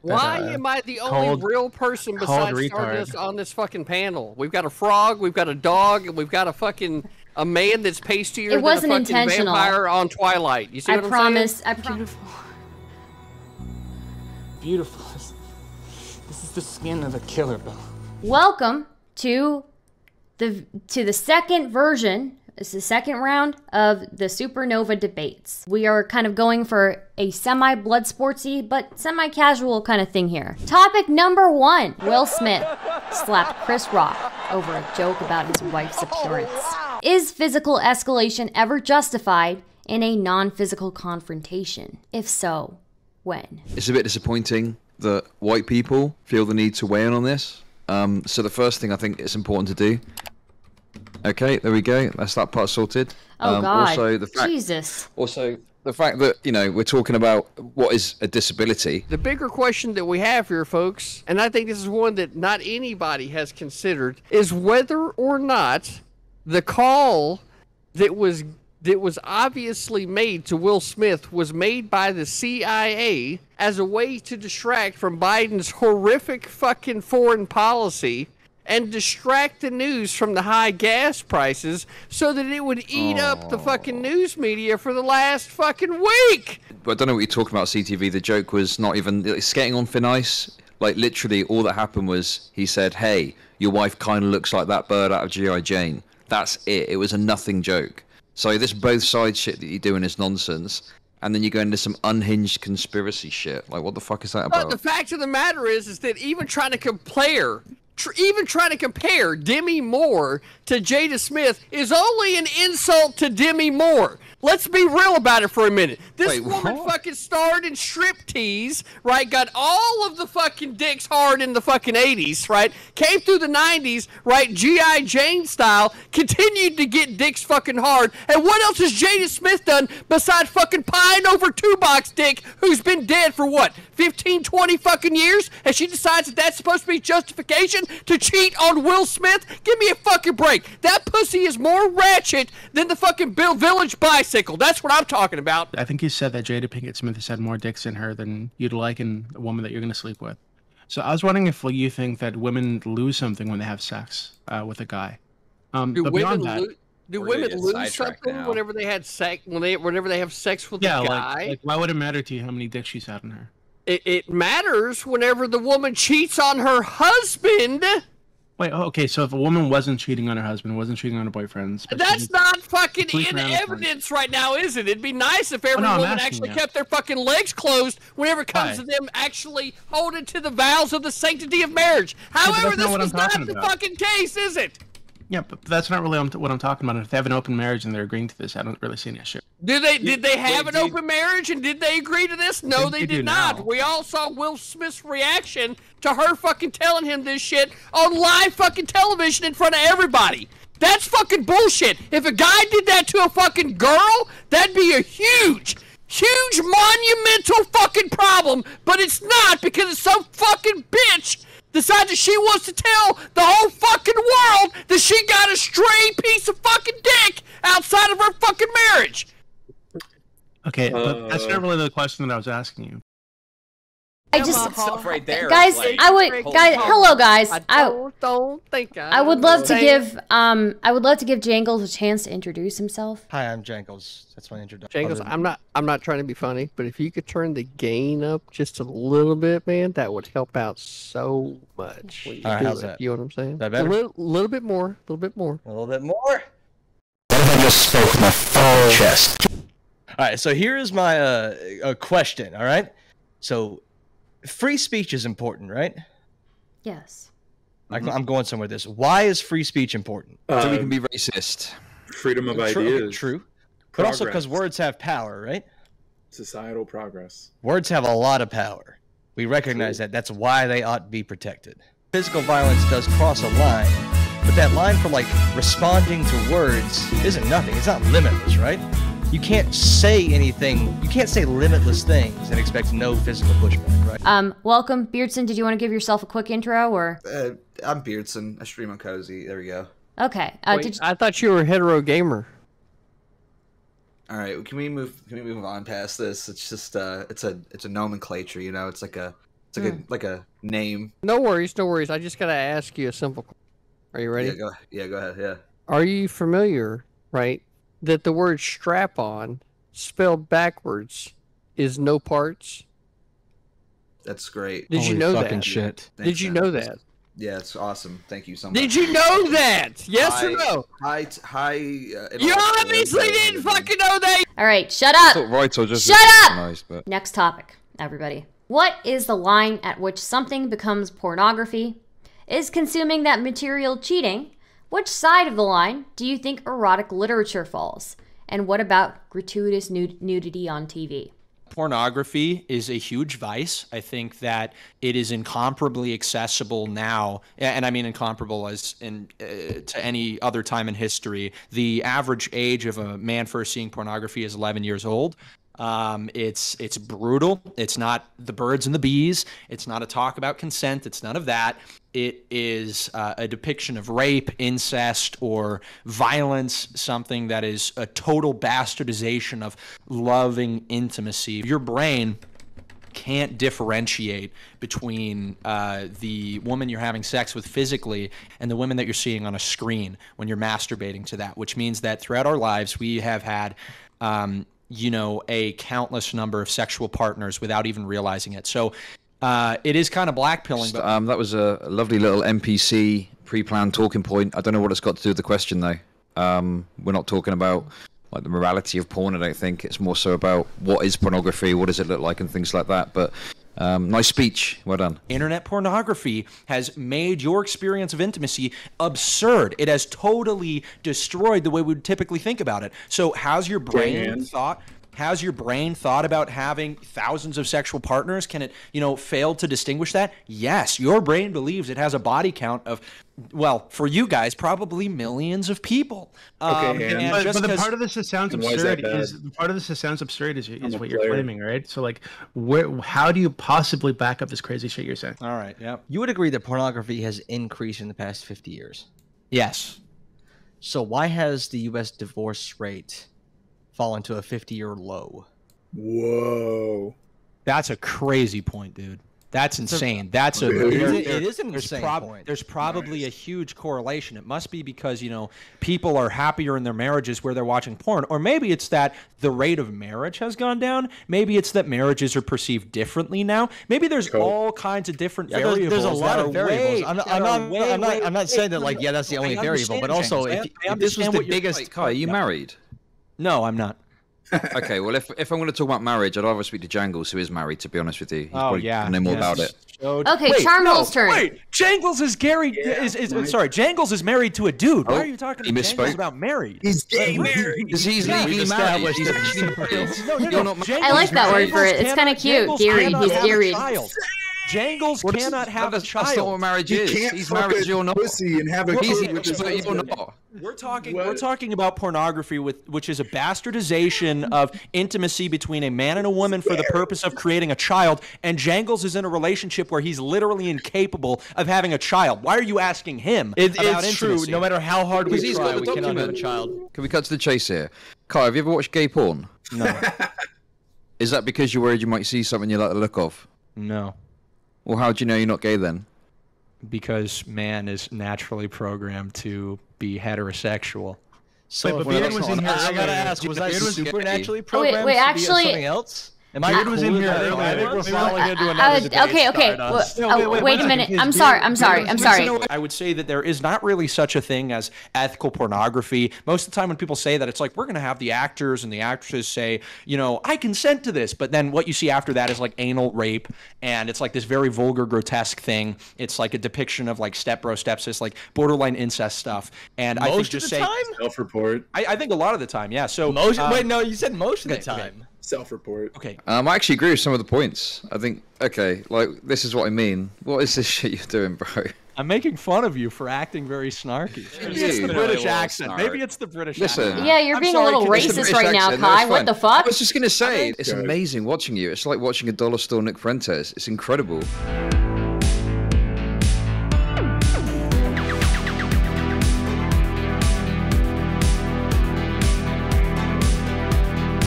Why am I the only real person besides Stardust on this fucking panel? We've got a frog, we've got a dog, and we've got a man that's pastier than a fucking vampire on Twilight. You see what I'm saying? I promise. Beautiful. This is the skin of a killer, Bill. Welcome to the second version. It's the second round of the Supernova debates. We are kind of going for a semi-blood sportsy, but semi-casual kind of thing here. Topic number 1. Will Smith slapped Chris Rock over a joke about his wife's appearance. Is physical escalation ever justified in a non-physical confrontation? If so, when? It's a bit disappointing that white people feel the need to weigh in on this. So the first thing I think it's important to do. Okay, there we go. That's that part sorted. Oh God! Also, the fact, Jesus. Also, the fact that we're talking about what is a disability. The bigger question that we have here, folks, and I think this is one that not anybody has considered, is whether or not the call that was obviously made to Will Smith was made by the CIA as a way to distract from Biden's horrific fucking foreign policy and distract the news from the high gas prices so that it would eat up the fucking news media for the last fucking week. But I don't know what you're talking about, CTV. The joke was not even skating on thin ice. Like, literally, all that happened was he said, hey, your wife kind of looks like that bird out of G.I. Jane. That's it. It was a nothing joke. So this both sides shit that you're doing is nonsense. And then you go into some unhinged conspiracy shit. Like, what the fuck is that about? But the fact of the matter is that even trying to compare Demi Moore to Jada Smith is only an insult to Demi Moore. Let's be real about it for a minute. This woman fucking starred in striptease, right? Got all of the fucking dicks hard in the fucking 80s, right? Came through the 90s, right? G.I. Jane style, continued to get dicks fucking hard. And what else has Jada Smith done besides fucking pine over two-box dick who's been dead for what, 15, 20 fucking years? And she decides that that's supposed to be justification to cheat on Will Smith? Give me a fucking break. That pussy is more ratchet than the fucking Bill Village bicycle. That's what I'm talking about. I think you said that Jada Pinkett Smith has had more dicks in her than you'd like in a woman that you're going to sleep with. So I was wondering if you think that women lose something when they have sex with a guy. Do women lose something whenever they had sex? Whenever they have sex with a guy? Like, why would it matter to you how many dicks she's had in her? It matters whenever the woman cheats on her husband. Wait, okay, so if a woman wasn't cheating on her husband, wasn't cheating on her boyfriends... That's not fucking in evidence right now, is it? It'd be nice if every woman actually kept their fucking legs closed whenever it comes to them actually holding to the vows of the sanctity of marriage. However, this was not the fucking case, is it? Yeah, but that's not really what I'm talking about. If they have an open marriage and they're agreeing to this, I don't really see an issue. Did they have an open marriage and did they agree to this? No, they did not. We all saw Will Smith's reaction to her fucking telling him this shit on live fucking television in front of everybody. That's fucking bullshit. If a guy did that to a fucking girl, that'd be a huge monumental fucking problem, but it's not because it's some fucking bitch decides that she wants to tell the whole fucking world that she got a stray piece of fucking dick outside of her fucking marriage. Okay, but that's not really the question that I was asking you. I just stuff right there, guys, like, hello guys. I would love to give Jangles a chance to introduce himself. Hi, I'm Jangles. That's my introduction. Jangles, I'm not trying to be funny, but if you could turn the gain up just a little bit, man, that would help out so much. All right, how's that? You know what I'm saying? That better? A little bit more. A little bit more. What if I just spoke with my full chest? All right, so here is my question. All right, so free speech is important, right? Yes. I'm going somewhere with this. Why is free speech important? So we can be racist. Freedom of ideas. True. But also because words have power, right? Societal progress. Words have a lot of power. We recognize that. That's why they ought to be protected. Physical violence does cross a line, but that line for, like, responding to words isn't nothing. It's not limitless, right? You can't say anything. You can't say limitless things and expect no physical pushback, right? Welcome, Beardson. Did you want to give yourself a quick intro, or? I'm Beardson. I stream on Cozy. There we go. Okay. Wait, I thought you were a hetero gamer. All right. Can we move on past this? It's just it's a nomenclature. You know, it's like a It's like a name. No worries, no worries. I just gotta ask you a simple question. Are you ready? Yeah, go ahead. Yeah. Are you familiar, right, that the word strap-on, spelled backwards, is no parts? That's great. Did you know that? Shit. Did you know that? Yeah, it's awesome. Thank you so much. Did you know that? Yes or no? You obviously didn't fucking know that. All right, shut up. Right, or just Shut up. nice, but... Next topic, everybody. What is the line at which something becomes pornography? Is consuming that material cheating? Which side of the line do you think erotic literature falls? And what about gratuitous nudity on TV? Pornography is a huge vice. I think that it is incomparably accessible now, and I mean incomparable as in to any other time in history. The average age of a man first seeing pornography is 11 years old. It's brutal. It's not the birds and the bees. It's not a talk about consent. It's none of that. It is a depiction of rape, incest, or violence, something that is a total bastardization of loving intimacy. Your brain can't differentiate between the woman you're having sex with physically and the women that you're seeing on a screen when you're masturbating to that, which means that throughout our lives we have had you know, a countless number of sexual partners without even realizing it. So it is kind of blackpilling. But that was a lovely little NPC pre-planned talking point. I don't know what it's got to do with the question, though. We're not talking about like the morality of porn, I don't think. It's more so about what is pornography, what does it look like, and things like that. But nice speech. Well done. Internet pornography has made your experience of intimacy absurd. It has totally destroyed the way we would typically think about it. So how's your brain thought? How's your brain thought about having thousands of sexual partners? Can it, you know, fail to distinguish that? Yes, your brain believes it has a body count of, well, for you guys, probably millions of people. Okay, but the part of this that sounds absurd is what you're claiming, right? So, like, how do you possibly back up this crazy shit you're saying? All right, yeah. You would agree that pornography has increased in the past 50 years? Yes. So why has the U.S. divorce rate fallen to a 50-year low? Whoa. That's a crazy point, dude. That's insane. That's it is an insane point. There's probably a huge correlation. It must be because, you know, people are happier in their marriages where they're watching porn. Or maybe it's that the rate of marriage has gone down. Maybe it's that marriages are perceived differently now. Maybe there's all kinds of different variables. There's a lot of variables. I'm not saying that, like, yeah, that's the only variable. But also, if this was the biggest... Kai, are you married? No, I'm not. Okay, well, if I'm going to talk about marriage, I'd rather speak to Jangles, who is married, to be honest with you. He's probably going to know more about it. Okay, Charmel's turn. Wait, Jangles is Jangles is married to a dude. Why are you talking to Jangles about married? He's gay married. Because he's legally married. He's actually married. I like that word for it. It's kind of cute. Geary. He's geary. Jangles cannot have a child. That's not what marriage is. He's married, you're not. And have a kid with his you're not. We're talking about pornography, which is a bastardization of intimacy between a man and a woman for the purpose of creating a child. And Jangles is in a relationship where he's literally incapable of having a child. Why are you asking him about intimacy? It's true. No matter how hard we try, we cannot have a child. Can we cut to the chase here? Kai, have you ever watched gay porn? No. Is that because you're worried you might see something you like the look of? No. Well, how do you know you're not gay then? Because man is naturally programmed to be heterosexual. So wait, but Beard was in here. I gotta ask, was I supernaturally programmed wait, to actually, be something else? Beard was in here earlier. I think we're falling into another debate. Okay. Wait a minute. I'm sorry. I would say that there is not really such a thing as ethical pornography. Most of the time when people say that, it's like, we're going to have the actors and the actresses say, you know, I consent to this. But then what you see after that is like anal rape. And it's like this very vulgar, grotesque thing. It's like a depiction of like stepbro, stepsis, like borderline incest stuff. And I think just say self-report. I think a lot of the time, yeah. So wait, no, you said most of the time. Self-report. Okay. I actually agree with some of the points. I think, okay, like, this is what I mean. What is this shit you're doing, bro? I'm making fun of you for acting very snarky. Maybe it's the British accent. Maybe it's the British accent. Yeah, you're being a little racist right now, Kai. What the fuck? I was just going to say, it's amazing watching you. It's like watching a dollar store Nick Fuentes. It's incredible.